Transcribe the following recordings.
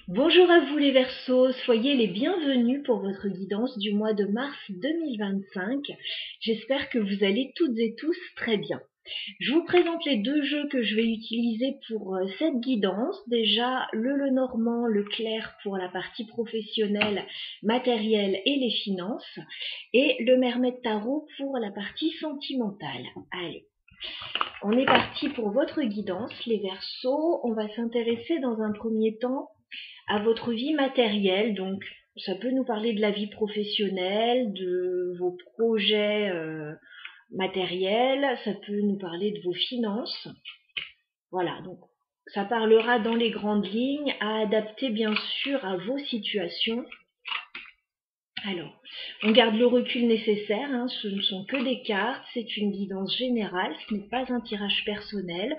Bonjour à vous les Verseaux, soyez les bienvenus pour votre guidance du mois de mars 2025. J'espère que vous allez toutes et tous très bien. Je vous présente les deux jeux que je vais utiliser pour cette guidance. Déjà, le Lenormand, le clair pour la partie professionnelle, matérielle et les finances, et le Mermaid Tarot pour la partie sentimentale. Allez, on est parti pour votre guidance, les Verseaux. On va s'intéresser dans un premier temps à votre vie matérielle, donc ça peut nous parler de la vie professionnelle, de vos projets matériels, ça peut nous parler de vos finances. Voilà, donc ça parlera dans les grandes lignes, à adapter bien sûr à vos situations. Alors, on garde le recul nécessaire, hein, ce ne sont que des cartes, c'est une guidance générale, ce n'est pas un tirage personnel.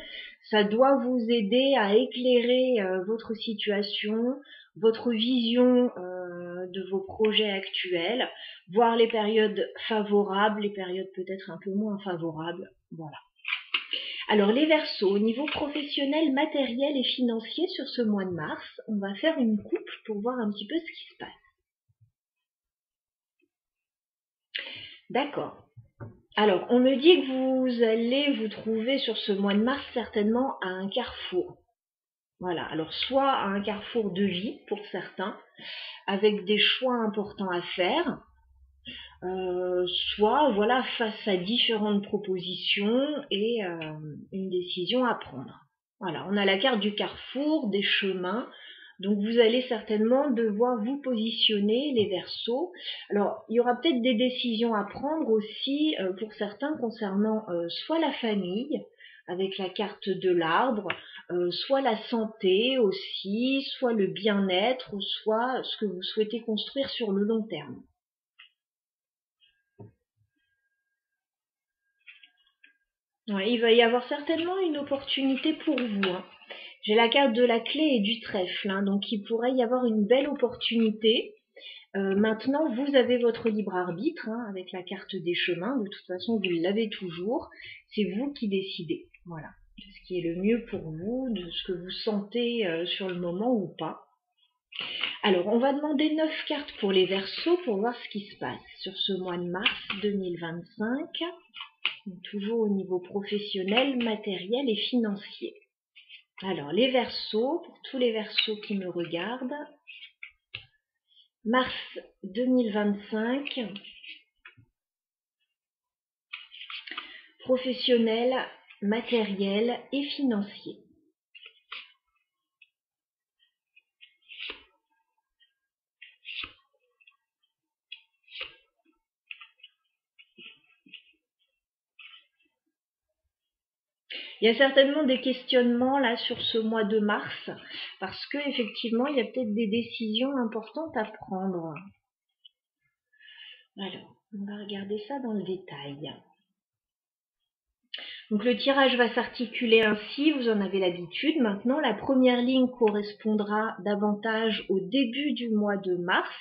Ça doit vous aider à éclairer votre situation, votre vision de vos projets actuels, voir les périodes favorables, les périodes peut-être un peu moins favorables. Voilà. Alors les Verseaux, au niveau professionnel, matériel et financier sur ce mois de mars, on va faire une coupe pour voir un petit peu ce qui se passe. D'accord. Alors, on me dit que vous allez vous trouver sur ce mois de mars certainement à un carrefour. Voilà, alors soit à un carrefour de vie pour certains, avec des choix importants à faire, soit voilà face à différentes propositions et une décision à prendre. Voilà, on a la carte du carrefour, des chemins. Donc vous allez certainement devoir vous positionner, les Verseaux. Alors il y aura peut-être des décisions à prendre aussi pour certains concernant soit la famille, avec la carte de l'arbre, soit la santé aussi, soit le bien-être, soit ce que vous souhaitez construire sur le long terme. Ouais, il va y avoir certainement une opportunité pour vous, hein. J'ai la carte de la clé et du trèfle, hein, donc il pourrait y avoir une belle opportunité. Maintenant, vous avez votre libre arbitre, hein, avec la carte des chemins. De toute façon, vous l'avez toujours. C'est vous qui décidez. Voilà, ce qui est le mieux pour vous, de ce que vous sentez sur le moment ou pas. Alors, on va demander 9 cartes pour les Verseaux pour voir ce qui se passe sur ce mois de mars 2025. Donc, toujours au niveau professionnel, matériel et financier. Alors, les Verseaux, pour tous les Verseaux qui me regardent, mars 2025, professionnel, matériel et financier. Il y a certainement des questionnements là sur ce mois de mars, parce que effectivement, il y a peut-être des décisions importantes à prendre. Alors, on va regarder ça dans le détail. Donc le tirage va s'articuler ainsi, vous en avez l'habitude. Maintenant, la première ligne correspondra davantage au début du mois de mars,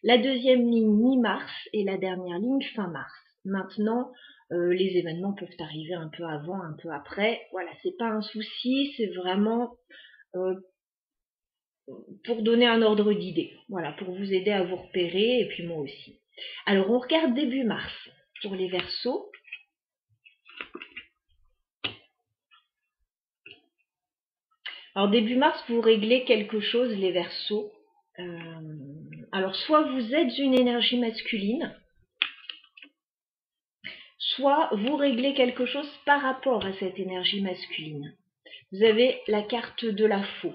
la deuxième ligne mi-mars et la dernière ligne fin mars. Maintenant, les événements peuvent arriver un peu avant, un peu après. Voilà, c'est pas un souci, c'est vraiment pour donner un ordre d'idée. Voilà, pour vous aider à vous repérer et puis moi aussi. Alors on regarde début mars pour les Verseaux. Alors début mars, vous réglez quelque chose, les Verseaux. Alors soit vous êtes une énergie masculine, soit vous réglez quelque chose par rapport à cette énergie masculine. Vous avez la carte de la faux.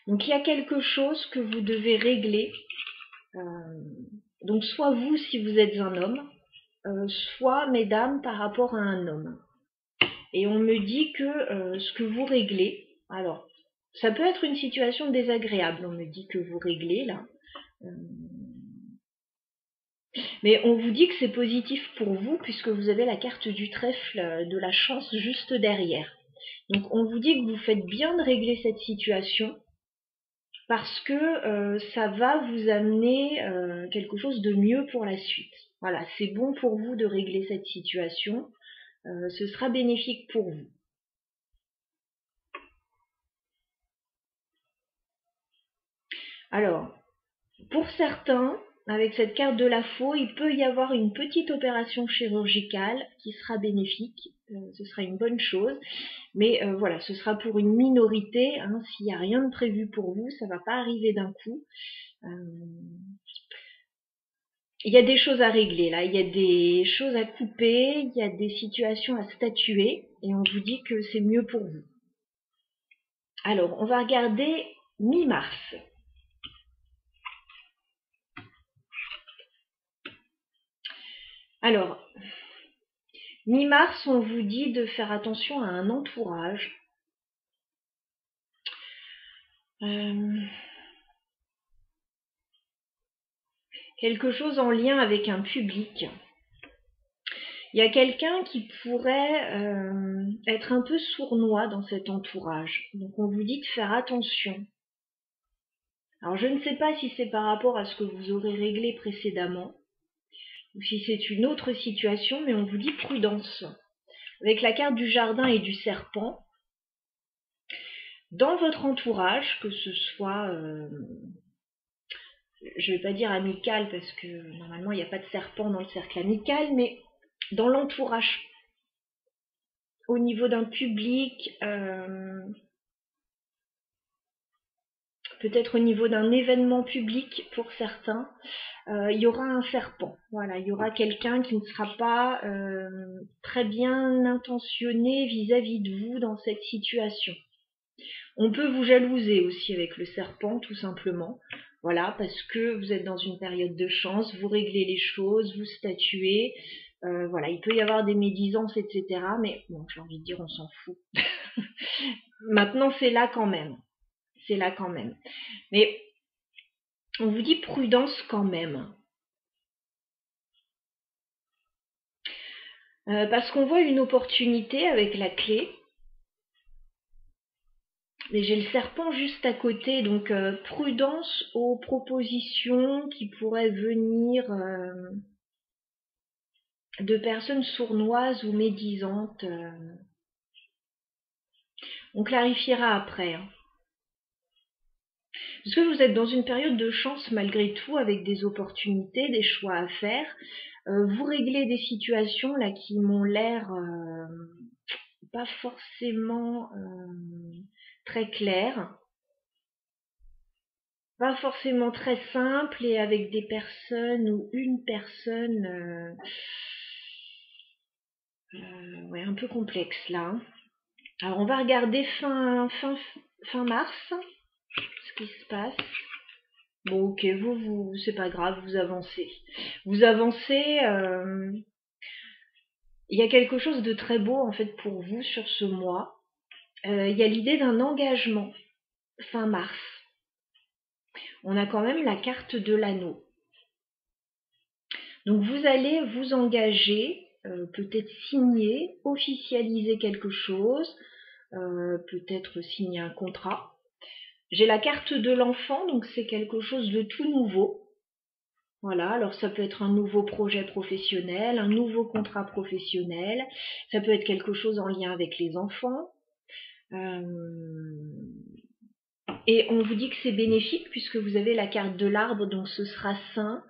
Donc il y a quelque chose que vous devez régler. Donc soit vous si vous êtes un homme, soit mesdames par rapport à un homme. Et on me dit que ce que vous réglez, alors ça peut être une situation désagréable, on me dit que vous réglez là. Mais on vous dit que c'est positif pour vous puisque vous avez la carte du trèfle de la chance juste derrière. Donc on vous dit que vous faites bien de régler cette situation parce que ça va vous amener quelque chose de mieux pour la suite. Voilà, c'est bon pour vous de régler cette situation, ce sera bénéfique pour vous. Alors, pour certains, avec cette carte de la faux, il peut y avoir une petite opération chirurgicale qui sera bénéfique, ce sera une bonne chose, mais voilà, ce sera pour une minorité, hein, s'il n'y a rien de prévu pour vous, ça ne va pas arriver d'un coup. Il y a des choses à régler là, il y a des choses à couper, il y a des situations à statuer, et on vous dit que c'est mieux pour vous. Alors, on va regarder mi-mars. Alors, mi-mars, on vous dit de faire attention à un entourage. Quelque chose en lien avec un public. Il y a quelqu'un qui pourrait être un peu sournois dans cet entourage. Donc on vous dit de faire attention. Alors je ne sais pas si c'est par rapport à ce que vous aurez réglé précédemment, ou si c'est une autre situation, mais on vous dit prudence. Avec la carte du jardin et du serpent, dans votre entourage, que ce soit, je ne vais pas dire amical, parce que normalement il n'y a pas de serpent dans le cercle amical, mais dans l'entourage, au niveau d'un public, peut-être au niveau d'un événement public pour certains, il y aura un serpent. Voilà, il y aura quelqu'un qui ne sera pas très bien intentionné vis-à-vis de vous dans cette situation. On peut vous jalouser aussi avec le serpent, tout simplement. Voilà, parce que vous êtes dans une période de chance, vous réglez les choses, vous statuez. Voilà, il peut y avoir des médisances, etc. Mais bon, j'ai envie de dire, on s'en fout. Maintenant, c'est là quand même. C'est là quand même. Mais on vous dit prudence quand même. Parce qu'on voit une opportunité avec la clé. Mais j'ai le serpent juste à côté, donc prudence aux propositions qui pourraient venir de personnes sournoises ou médisantes. On clarifiera après. Hein. Parce que vous êtes dans une période de chance malgré tout, avec des opportunités, des choix à faire. Vous réglez des situations là qui m'ont l'air pas forcément très claires. Pas forcément très simple et avec des personnes ou une personne ouais, un peu complexe là. Alors on va regarder fin mars ce qui se passe. Bon ok, vous c'est pas grave, vous avancez. Vous avancez, il y a quelque chose de très beau en fait pour vous sur ce mois. Il y a l'idée d'un engagement fin mars. On a quand même la carte de l'anneau. Donc vous allez vous engager, peut-être signer, officialiser quelque chose, peut-être signer un contrat. J'ai la carte de l'enfant, donc c'est quelque chose de tout nouveau. Voilà, alors ça peut être un nouveau projet professionnel, un nouveau contrat professionnel, ça peut être quelque chose en lien avec les enfants. Et on vous dit que c'est bénéfique puisque vous avez la carte de l'arbre, donc ce sera sain,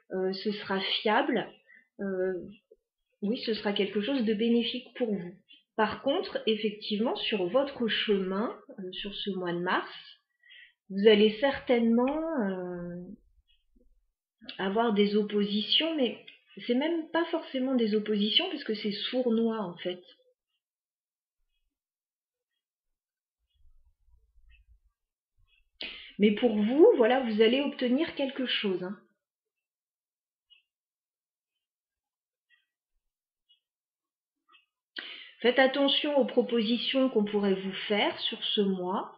ce sera fiable. Oui, ce sera quelque chose de bénéfique pour vous. Par contre, effectivement, sur votre chemin, sur ce mois de mars, vous allez certainement avoir des oppositions, mais c'est même pas forcément des oppositions parce que c'est sournois en fait. Mais pour vous, voilà, vous allez obtenir quelque chose. Hein. Faites attention aux propositions qu'on pourrait vous faire sur ce mois.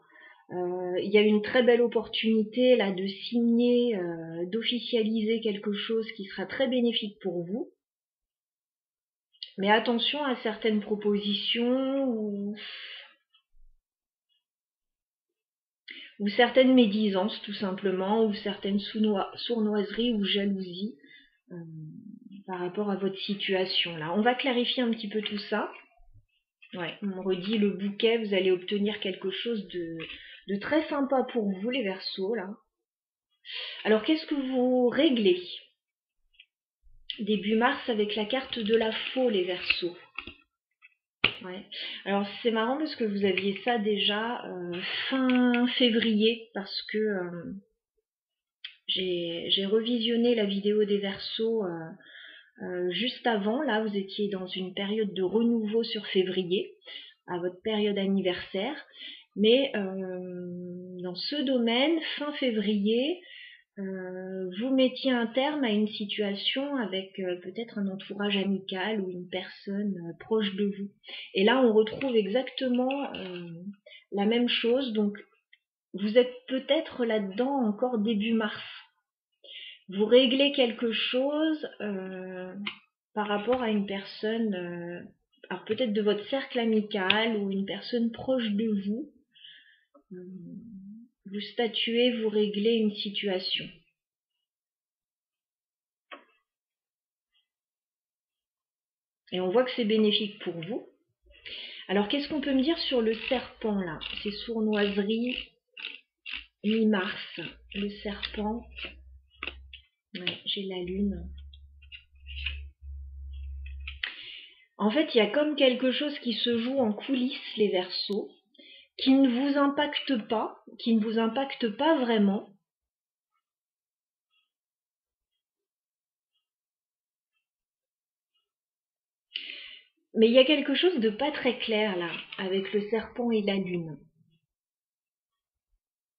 Il y a une très belle opportunité là de signer, d'officialiser quelque chose qui sera très bénéfique pour vous. Mais attention à certaines propositions ou certaines médisances tout simplement, ou certaines sournoiseries ou jalousies par rapport à votre situation là. On va clarifier un petit peu tout ça. Ouais, on redit le bouquet, vous allez obtenir quelque chose de très sympa pour vous les Verseaux là. Alors, qu'est-ce que vous réglez début mars avec la carte de la faux, les Verseaux? Ouais. Alors, c'est marrant parce que vous aviez ça déjà fin février, parce que j'ai revisionné la vidéo des Verseaux juste avant. Là, vous étiez dans une période de renouveau sur février, à votre période anniversaire. Mais dans ce domaine, fin février, vous mettiez un terme à une situation avec peut-être un entourage amical ou une personne proche de vous. Et là, on retrouve exactement la même chose. Donc, vous êtes peut-être là-dedans encore début mars. Vous réglez quelque chose par rapport à une personne, alors peut-être de votre cercle amical ou une personne proche de vous. Vous statuez, vous réglez une situation. Et on voit que c'est bénéfique pour vous. Alors, qu'est-ce qu'on peut me dire sur le serpent, là? C'est sournoiserie, mi-mars. Le serpent. Ouais, j'ai la lune. En fait, il y a comme quelque chose qui se joue en coulisses, les Verseaux, qui ne vous impacte pas vraiment. Mais il y a quelque chose de pas très clair, là, avec le serpent et la lune.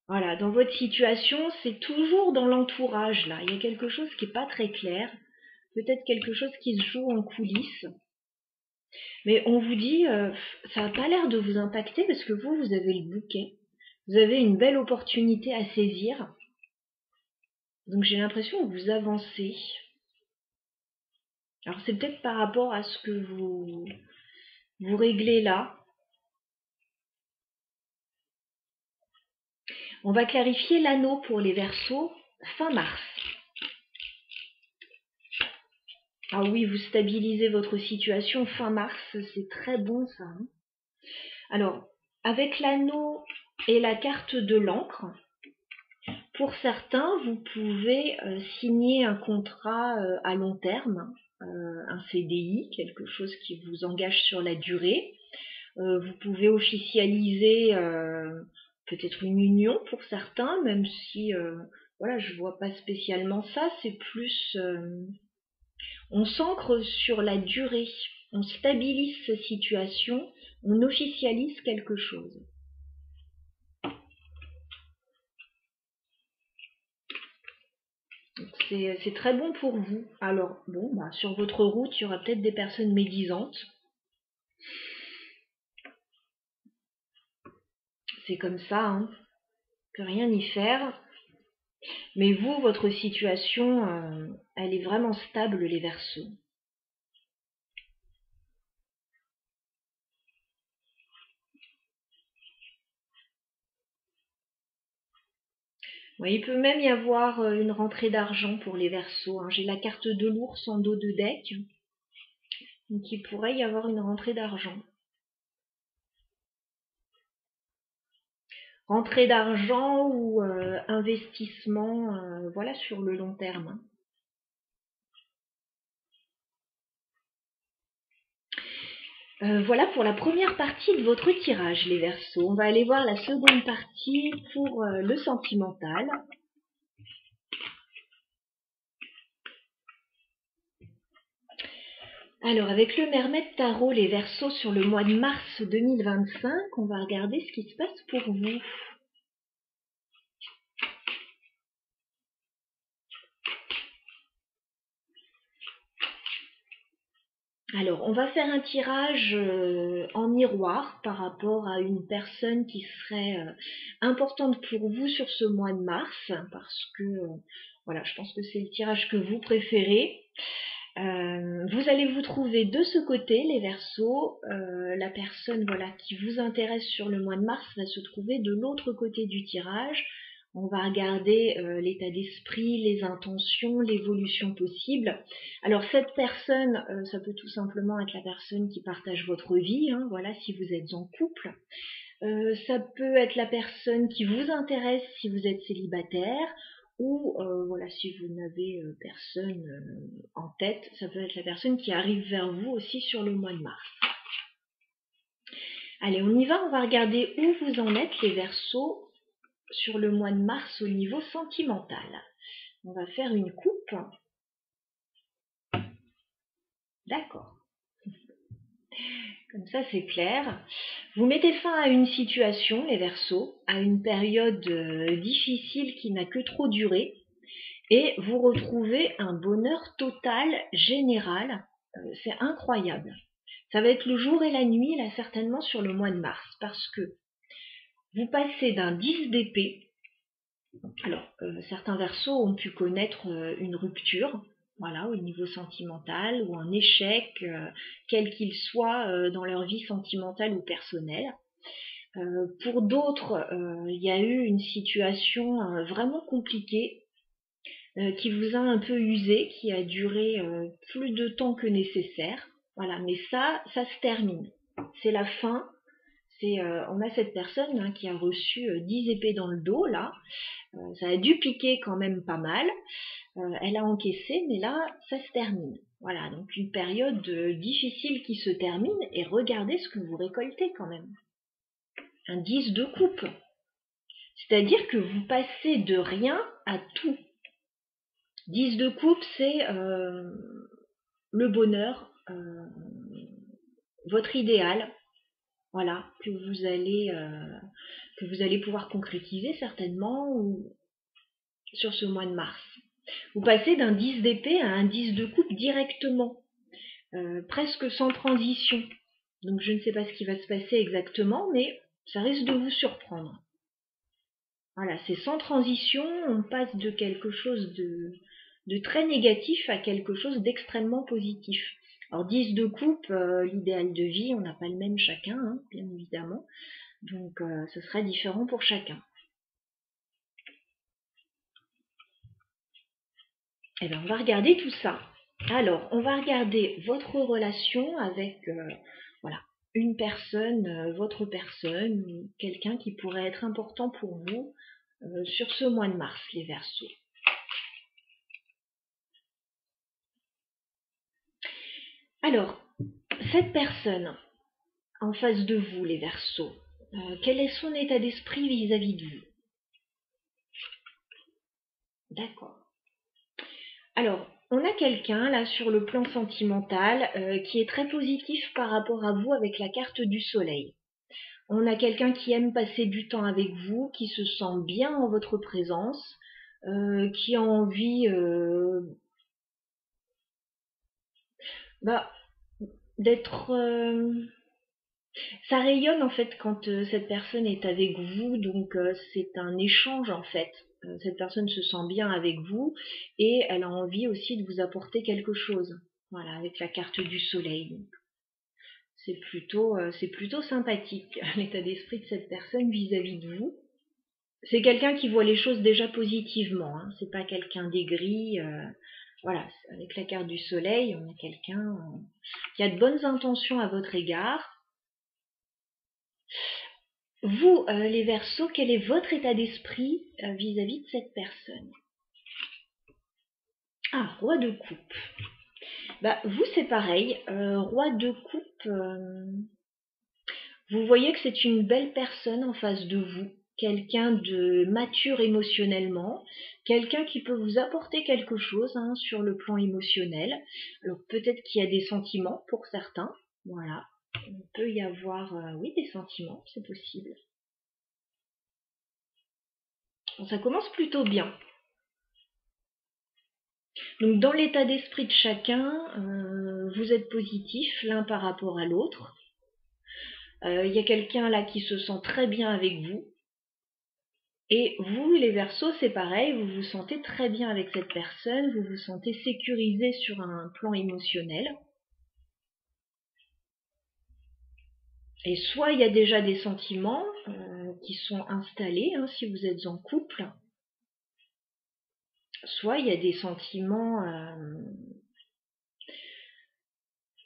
Voilà, dans votre situation, c'est toujours dans l'entourage, là. Il y a quelque chose qui est pas très clair. Peut-être quelque chose qui se joue en coulisses. Mais on vous dit, ça n'a pas l'air de vous impacter parce que vous avez le bouquet. Vous avez une belle opportunité à saisir. Donc j'ai l'impression que vous avancez. Alors c'est peut-être par rapport à ce que vous réglez là. On va clarifier l'anneau pour les Verseaux fin mars. Ah oui, vous stabilisez votre situation fin mars, c'est très bon ça. Hein. Alors, avec l'anneau et la carte de l'encre, pour certains, vous pouvez signer un contrat à long terme, un CDI, quelque chose qui vous engage sur la durée. Vous pouvez officialiser peut-être une union pour certains, même si voilà, je vois pas spécialement ça. C'est plus, on s'ancre sur la durée, on stabilise sa situation, on officialise quelque chose. C'est très bon pour vous. Alors, bon, bah, sur votre route, il y aura peut-être des personnes médisantes. C'est comme ça, hein. On peut rien y faire. Mais vous, votre situation, elle est vraiment stable, les Verseaux. Ouais, il peut même y avoir une rentrée d'argent pour les Verseaux. Hein. J'ai la carte de l'ours en dos de deck. Donc il pourrait y avoir une rentrée d'argent. Rentrée d'argent ou investissement, voilà, sur le long terme. Voilà pour la première partie de votre tirage, les Verseaux. On va aller voir la seconde partie pour le sentimental. Alors, avec le Mermaid Tarot, les Verseaux sur le mois de mars 2025, on va regarder ce qui se passe pour vous. Alors, on va faire un tirage en miroir par rapport à une personne qui serait importante pour vous sur ce mois de mars, parce que, voilà, je pense que c'est le tirage que vous préférez. Vous allez vous trouver de ce côté, les Verseaux. La personne, voilà, qui vous intéresse sur le mois de mars va se trouver de l'autre côté du tirage. On va regarder l'état d'esprit, les intentions, l'évolution possible. Alors cette personne, ça peut tout simplement être la personne qui partage votre vie, hein, voilà, si vous êtes en couple. Ça peut être la personne qui vous intéresse si vous êtes célibataire, ou voilà, si vous n'avez personne en tête, ça peut être la personne qui arrive vers vous aussi sur le mois de mars. Allez, on y va, on va regarder où vous en êtes les Verseaux sur le mois de mars au niveau sentimental. On va faire une coupe. D'accord. Comme ça, c'est clair. Vous mettez fin à une situation, les Verseaux, à une période difficile qui n'a que trop duré, et vous retrouvez un bonheur total, général. C'est incroyable. Ça va être le jour et la nuit, là, certainement, sur le mois de mars, parce que vous passez d'un 10 d'épée. Alors, certains Verseaux ont pu connaître une rupture, voilà, au niveau sentimental, ou un échec, quel qu'il soit, dans leur vie sentimentale ou personnelle. Pour d'autres, il y a eu une situation vraiment compliquée, qui vous a un peu usé, qui a duré plus de temps que nécessaire. Voilà, mais ça se termine. C'est la fin. On a cette personne qui a reçu 10 épées dans le dos, là. Ça a dû piquer quand même pas mal. Elle a encaissé, mais là, ça se termine. Voilà, donc une période difficile qui se termine, et regardez ce que vous récoltez quand même. Un 10 de coupe. C'est-à-dire que vous passez de rien à tout. 10 de coupe, c'est le bonheur, votre idéal, voilà, que vous allez pouvoir concrétiser certainement sur ce mois de mars. Vous passez d'un 10 d'épée à un 10 de coupe directement, presque sans transition. Donc je ne sais pas ce qui va se passer exactement, mais ça risque de vous surprendre. Voilà, c'est sans transition, on passe de quelque chose de très négatif à quelque chose d'extrêmement positif. Alors 10 de coupe, l'idéal de vie, on n'a pas le même chacun, hein, bien évidemment. Donc ce sera différent pour chacun. Et bien on va regarder tout ça. Alors, on va regarder votre relation avec voilà, une personne, votre personne, quelqu'un qui pourrait être important pour vous sur ce mois de mars, les Verseaux. Alors, cette personne en face de vous, les Verseaux, quel est son état d'esprit vis-à-vis de vous? D'accord. Alors, on a quelqu'un là sur le plan sentimental qui est très positif par rapport à vous avec la carte du soleil. On a quelqu'un qui aime passer du temps avec vous, qui se sent bien en votre présence, qui a envie d'être... ça rayonne en fait quand cette personne est avec vous, donc c'est un échange en fait. Cette personne se sent bien avec vous et elle a envie aussi de vous apporter quelque chose. Voilà, avec la carte du soleil. Donc, c'est plutôt sympathique l'état d'esprit de cette personne vis-à-vis de vous. C'est quelqu'un qui voit les choses déjà positivement, hein. C'est pas quelqu'un d'aigri. Voilà, avec la carte du soleil, on a quelqu'un qui a de bonnes intentions à votre égard. Vous, les Verseaux, quel est votre état d'esprit vis-à-vis de cette personne? Ah, roi de coupe. Bah, vous, c'est pareil. Roi de coupe, vous voyez que c'est une belle personne en face de vous. Quelqu'un de mature émotionnellement, quelqu'un qui peut vous apporter quelque chose hein, sur le plan émotionnel. Alors peut-être qu'il y a des sentiments pour certains, voilà. Il peut y avoir, oui, des sentiments, c'est possible. Bon, ça commence plutôt bien. Donc dans l'état d'esprit de chacun, vous êtes positif l'un par rapport à l'autre. Il y a quelqu'un là qui se sent très bien avec vous. Et vous, les Verseaux, c'est pareil, vous vous sentez très bien avec cette personne, vous vous sentez sécurisé sur un plan émotionnel. Et soit il y a déjà des sentiments qui sont installés, hein, si vous êtes en couple, soit il y a des sentiments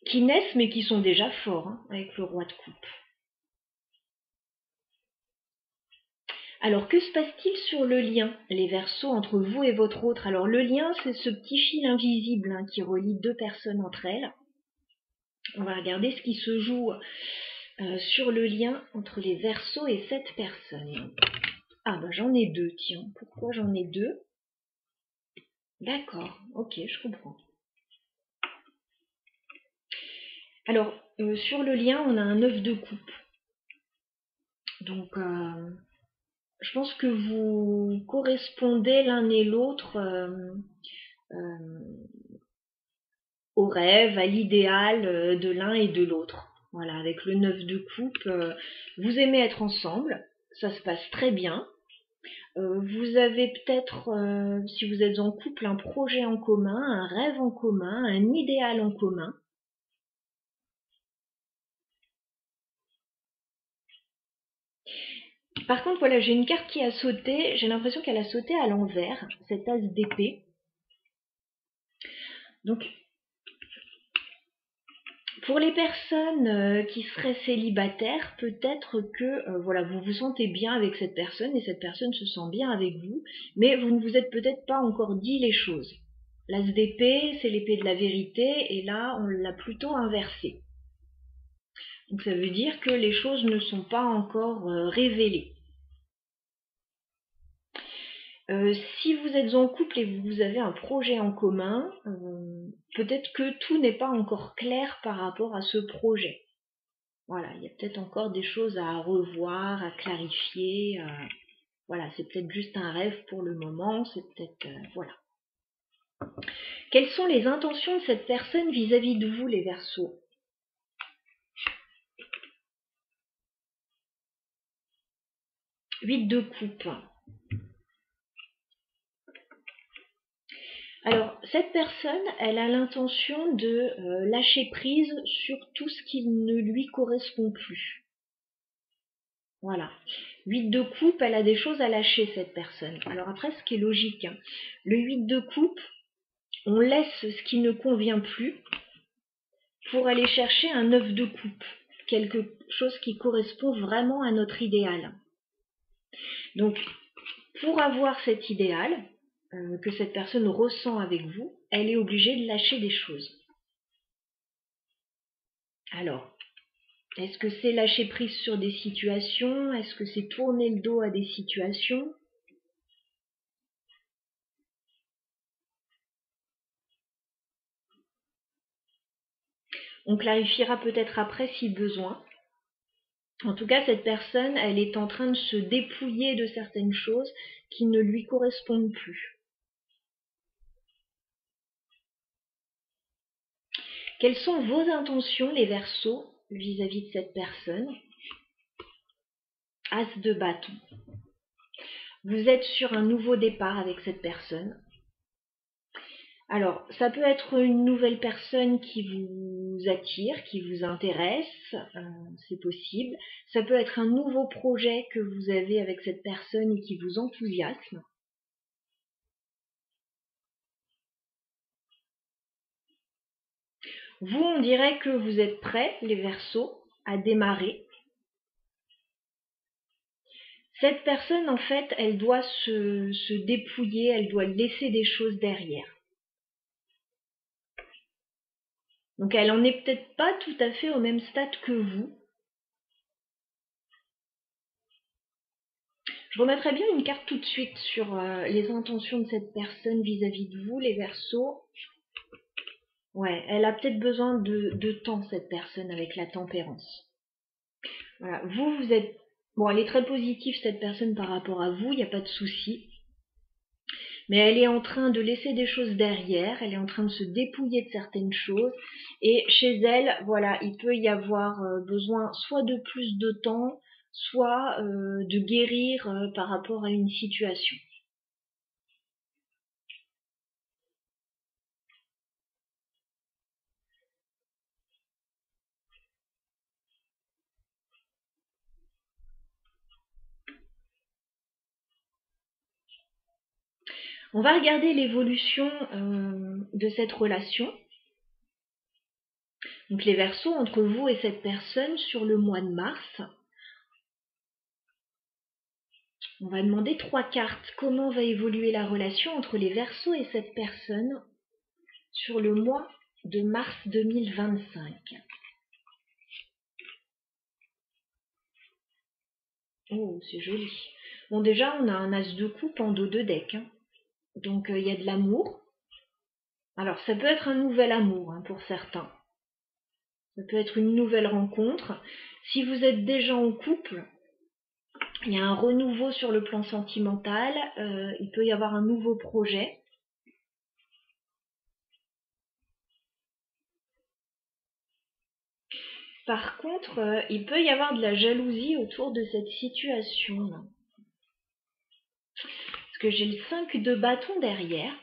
qui naissent mais qui sont déjà forts hein, avec le roi de coupe. Alors, que se passe-t-il sur le lien, les Verseaux, entre vous et votre autre? Alors, le lien, c'est ce petit fil invisible qui relie deux personnes entre elles. On va regarder ce qui se joue sur le lien entre les Verseaux et cette personne. Ah, bah j'en ai deux, tiens. Pourquoi j'en ai deux? D'accord, ok, je comprends. Alors, sur le lien, on a un 9 de coupe. Donc, je pense que vous correspondez l'un et l'autre au rêve, à l'idéal de l'un et de l'autre. Voilà, avec le 9 de coupe, vous aimez être ensemble, ça se passe très bien. Vous avez peut-être, si vous êtes en couple, un projet en commun, un rêve en commun, un idéal en commun. Par contre, voilà, j'ai une carte qui a sauté. J'ai l'impression qu'elle a sauté à l'envers, cette as d'épée. Donc, pour les personnes qui seraient célibataires, peut-être que voilà, vous vous sentez bien avec cette personne et cette personne se sent bien avec vous, mais vous ne vous êtes peut-être pas encore dit les choses. L'as d'épée, c'est l'épée de la vérité, et là, on l'a plutôt inversée. Donc ça veut dire que les choses ne sont pas encore révélées. Si vous êtes en couple et vous avez un projet en commun, peut-être que tout n'est pas encore clair par rapport à ce projet. Voilà, il y a peut-être encore des choses à revoir, à clarifier. Voilà, c'est peut-être juste un rêve pour le moment, c'est peut-être... voilà. Quelles sont les intentions de cette personne vis-à-vis de vous, les Verseaux? 8 de coupe. Alors, cette personne, elle a l'intention de lâcher prise sur tout ce qui ne lui correspond plus. Voilà. 8 de coupe, elle a des choses à lâcher, cette personne. Alors après, ce qui est logique, le 8 de coupe, on laisse ce qui ne convient plus pour aller chercher un 9 de coupe, quelque chose qui correspond vraiment à notre idéal. Donc, pour avoir cet idéal que cette personne ressent avec vous, elle est obligée de lâcher des choses. Alors, est-ce que c'est lâcher prise sur des situations? Est-ce que c'est tourner le dos à des situations? On clarifiera peut-être après si besoin. En tout cas, cette personne, elle est en train de se dépouiller de certaines choses qui ne lui correspondent plus. Quelles sont vos intentions, les Verseaux, vis-à-vis de cette personne? As de bâton. Vous êtes sur un nouveau départ avec cette personne. Alors, ça peut être une nouvelle personne qui vous attire, qui vous intéresse, c'est possible. Ça peut être un nouveau projet que vous avez avec cette personne et qui vous enthousiasme. Vous, on dirait que vous êtes prêts, les Verseaux, à démarrer. Cette personne, en fait, elle doit se dépouiller, elle doit laisser des choses derrière. Donc elle en est peut-être pas tout à fait au même stade que vous. Je remettrai bien une carte tout de suite sur les intentions de cette personne vis-à-vis de vous, les Verseaux. Ouais, elle a peut-être besoin de temps, cette personne, avec la tempérance. Voilà, vous êtes... Bon, elle est très positive, cette personne, par rapport à vous, il n'y a pas de souci. Mais elle est en train de laisser des choses derrière, elle est en train de se dépouiller de certaines choses. Et chez elle, voilà, il peut y avoir besoin soit de plus de temps, soit de guérir par rapport à une situation. On va regarder l'évolution de cette relation. Donc les Verseaux, entre vous et cette personne sur le mois de mars. On va demander 3 cartes. Comment va évoluer la relation entre les Verseaux et cette personne sur le mois de mars 2025? Oh, c'est joli. Bon, déjà, on a un as de coupe en dos de deck. Hein. Donc, il y a de l'amour. Alors, ça peut être un nouvel amour hein, pour certains. Ça peut être une nouvelle rencontre. Si vous êtes déjà en couple, il y a un renouveau sur le plan sentimental. Il peut y avoir un nouveau projet. Par contre, il peut y avoir de la jalousie autour de cette situation. Parce que j'ai le 5 de bâton derrière.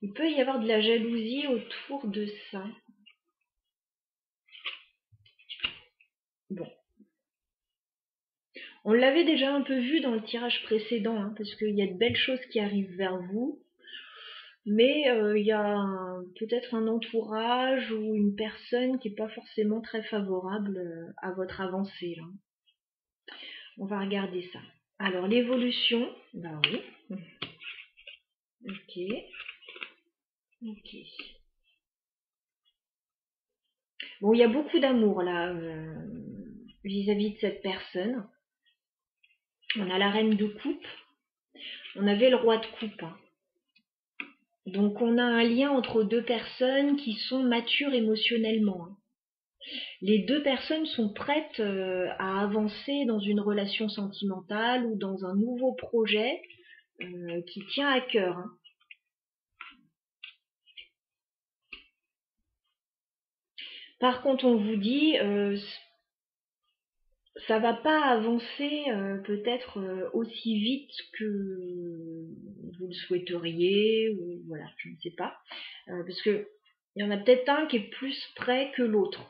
Il peut y avoir de la jalousie autour de ça. Bon. On l'avait déjà un peu vu dans le tirage précédent, hein, parce qu'il y a de belles choses qui arrivent vers vous. Mais il y a peut-être un entourage ou une personne qui n'est pas forcément très favorable à votre avancée. Là. On va regarder ça. Alors, l'évolution, bah oui. Ok. Ok. Bon, il y a beaucoup d'amour là vis-à-vis de cette personne. On a la reine de coupe. On avait le roi de coupe. Hein. Donc on a un lien entre deux personnes qui sont matures émotionnellement. Hein. Les deux personnes sont prêtes à avancer dans une relation sentimentale ou dans un nouveau projet qui tient à cœur. Hein. Par contre, on vous dit, ça va pas avancer peut-être aussi vite que vous le souhaiteriez, ou voilà, je ne sais pas. Parce que il y en a peut-être un qui est plus prêt que l'autre.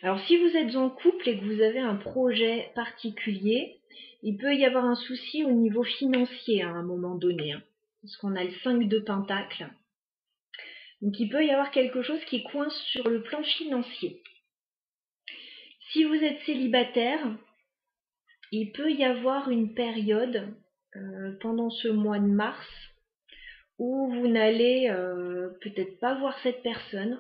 Alors si vous êtes en couple et que vous avez un projet particulier, il peut y avoir un souci au niveau financier à un moment donné. Hein, parce qu'on a le 5 de Pentacle. Donc il peut y avoir quelque chose qui coince sur le plan financier. Si vous êtes célibataire, il peut y avoir une période pendant ce mois de mars où vous n'allez peut-être pas voir cette personne.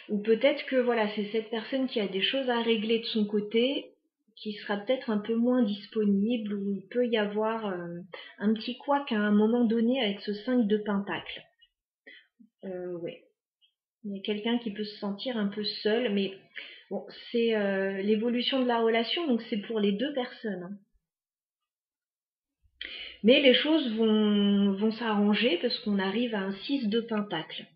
Ou peut-être que voilà, c'est cette personne qui a des choses à régler de son côté, qui sera peut-être un peu moins disponible, ou il peut y avoir un petit couac à un moment donné avec ce 5 de Pentacle. Ouais. Il y a quelqu'un qui peut se sentir un peu seul, mais bon, c'est l'évolution de la relation, donc c'est pour les deux personnes. Hein. Mais les choses vont s'arranger parce qu'on arrive à un 6 de Pentacle.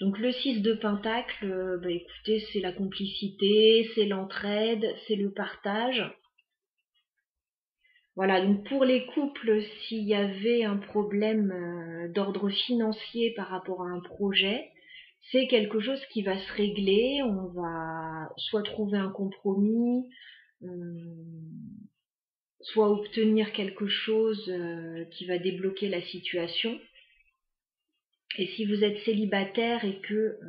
Donc le 6 de Pentacle, bah écoutez, c'est la complicité, c'est l'entraide, c'est le partage. Voilà, donc pour les couples, s'il y avait un problème d'ordre financier par rapport à un projet, c'est quelque chose qui va se régler, on va soit trouver un compromis, soit obtenir quelque chose qui va débloquer la situation. Et si vous êtes célibataire et que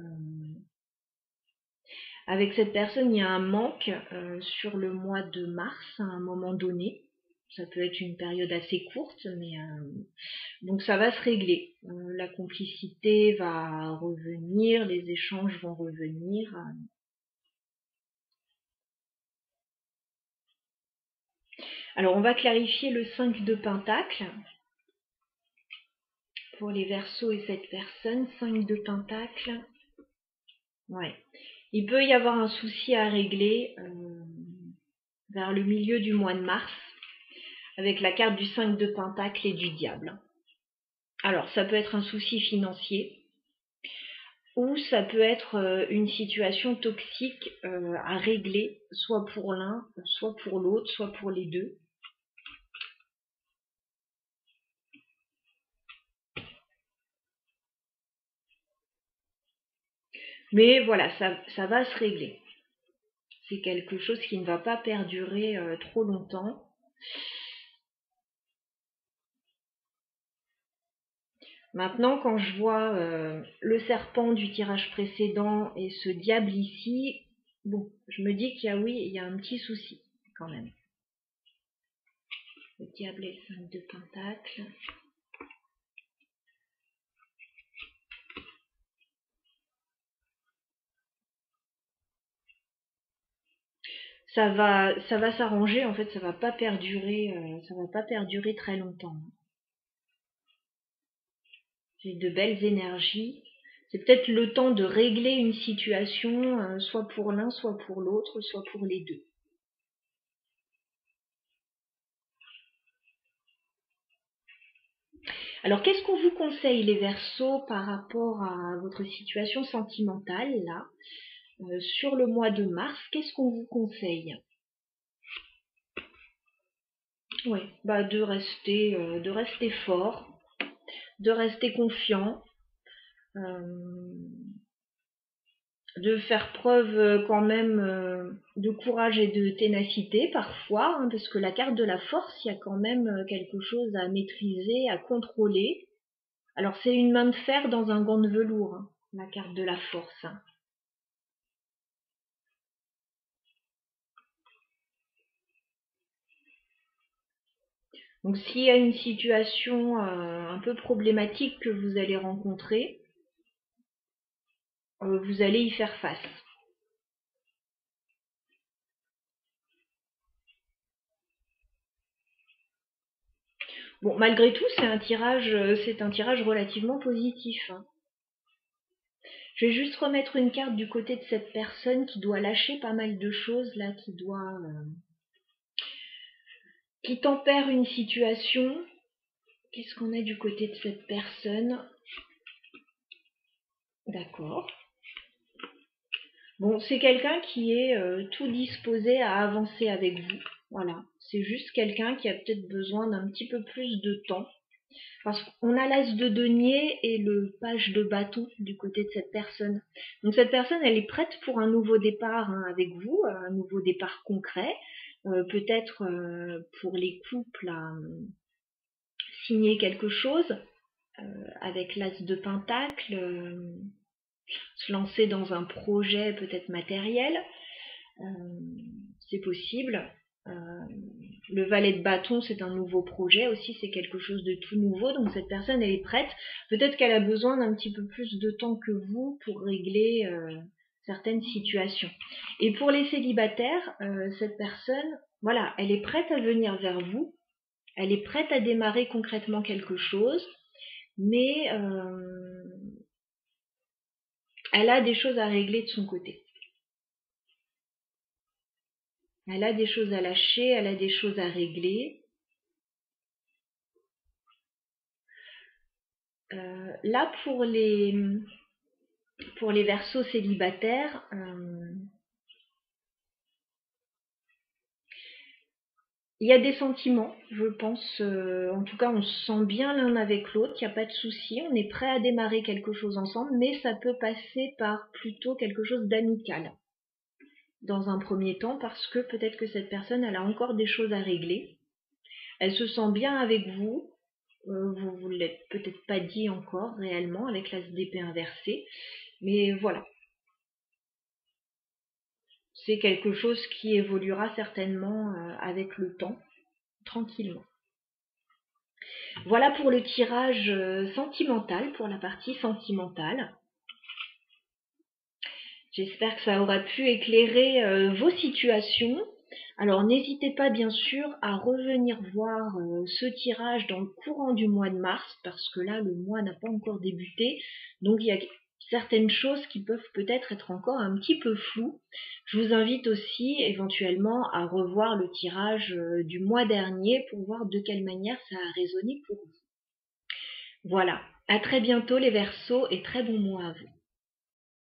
avec cette personne il y a un manque sur le mois de mars à un moment donné, ça peut être une période assez courte, mais donc ça va se régler. La complicité va revenir, les échanges vont revenir. Alors on va clarifier le 5 de Pentacle. Pour les Verseaux et cette personne, 5 de Pentacle. Ouais. Il peut y avoir un souci à régler vers le milieu du mois de mars avec la carte du 5 de Pentacle et du Diable. Alors, ça peut être un souci financier ou ça peut être une situation toxique à régler, soit pour l'un, soit pour l'autre, soit pour les deux. Mais voilà, ça va se régler. C'est quelque chose qui ne va pas perdurer trop longtemps. Maintenant, quand je vois le serpent du tirage précédent et ce diable ici, bon, je me dis qu'il y a, oui, il y a un petit souci quand même. Le diable et le 5 de Pentacle. Ça va s'arranger, en fait, ça va pas perdurer très longtemps. J'ai de belles énergies. C'est peut-être le temps de régler une situation, soit pour l'un, soit pour l'autre, soit pour les deux. Alors, qu'est-ce qu'on vous conseille, les Verseaux, par rapport à votre situation sentimentale, là, sur le mois de mars? Qu'est-ce qu'on vous conseille? Oui, bah de rester fort, de rester confiant, de faire preuve quand même de courage et de ténacité parfois, hein, parce que la carte de la force, il y a quand même quelque chose à maîtriser, à contrôler. Alors c'est une main de fer dans un gant de velours, hein, la carte de la force. Hein. Donc s'il y a une situation un peu problématique que vous allez rencontrer, vous allez y faire face. Bon, malgré tout, c'est un tirage relativement positif. Hein. Je vais juste remettre une carte du côté de cette personne qui doit lâcher pas mal de choses là, qui tempère une situation. Qu'est-ce qu'on a du côté de cette personne? D'accord. Bon, c'est quelqu'un qui est tout disposé à avancer avec vous. Voilà. C'est juste quelqu'un qui a peut-être besoin d'un petit peu plus de temps. Parce qu'on a l'as de denier et le page de bâton du côté de cette personne. Donc cette personne, elle est prête pour un nouveau départ hein, avec vous, un nouveau départ concret. Peut-être pour les couples à signer quelque chose avec l'as de pentacle, se lancer dans un projet peut-être matériel. C'est possible. Le valet de bâton, c'est un nouveau projet aussi, c'est quelque chose de tout nouveau. Donc cette personne, elle est prête. Peut-être qu'elle a besoin d'un petit peu plus de temps que vous pour régler certaines situations. Et pour les célibataires, cette personne, voilà, elle est prête à venir vers vous. Elle est prête à démarrer concrètement quelque chose, mais elle a des choses à régler de son côté. Elle a des choses à lâcher, elle a des choses à régler. Là, pour les Verseaux célibataires, il y a des sentiments, je pense. En tout cas, on se sent bien l'un avec l'autre, il n'y a pas de souci. On est prêt à démarrer quelque chose ensemble, mais ça peut passer par plutôt quelque chose d'amical dans un premier temps, parce que peut-être que cette personne, elle a encore des choses à régler. Elle se sent bien avec vous. Vous ne l'êtes peut-être pas dit encore réellement avec l'as d'épée inversé, mais voilà. C'est quelque chose qui évoluera certainement avec le temps, tranquillement. Voilà pour le tirage sentimental, pour la partie sentimentale. J'espère que ça aura pu éclairer vos situations. Alors n'hésitez pas bien sûr à revenir voir ce tirage dans le courant du mois de mars, parce que là le mois n'a pas encore débuté, donc il y a certaines choses qui peuvent peut-être être encore un petit peu floues. Je vous invite aussi éventuellement à revoir le tirage du mois dernier pour voir de quelle manière ça a résonné pour vous. Voilà, à très bientôt les Verseaux et très bon mois à vous.